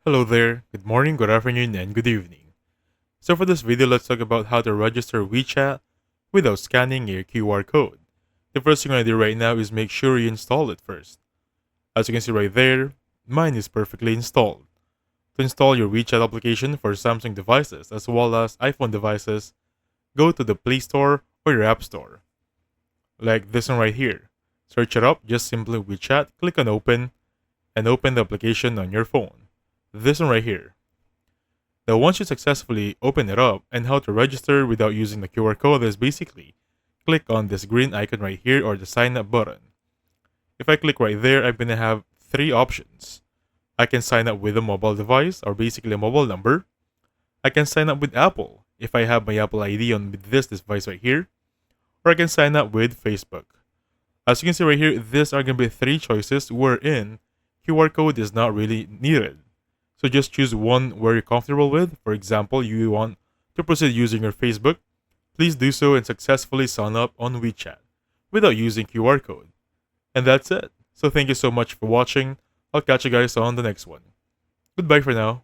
Hello there, good morning, good afternoon, and good evening. So for this video, let's talk about how to register WeChat without scanning a QR code. The first thing I do right now is make sure you install it first. As you can see right there, mine is perfectly installed. To install your WeChat application for Samsung devices as well as iPhone devices, go to the Play Store or your App Store. Like this one right here. Search it up, just simply WeChat, click on open, and open the application on your phone. This one right here. Now, once you successfully open it up, and how to register without using the QR code is basically click on this green icon right here or the sign up button. If I click right there, I'm going to have three options. I can sign up with a mobile device or basically a mobile number. I can sign up with Apple if I have my Apple ID on this device right here. Or I can sign up with Facebook. As you can see right here, these are going to be three choices wherein QR code is not really needed. So just choose one where you're comfortable with. For example, you want to proceed using your Facebook. Please do so and successfully sign up on WeChat without using QR code. And that's it. So thank you so much for watching. I'll catch you guys on the next one. Goodbye for now.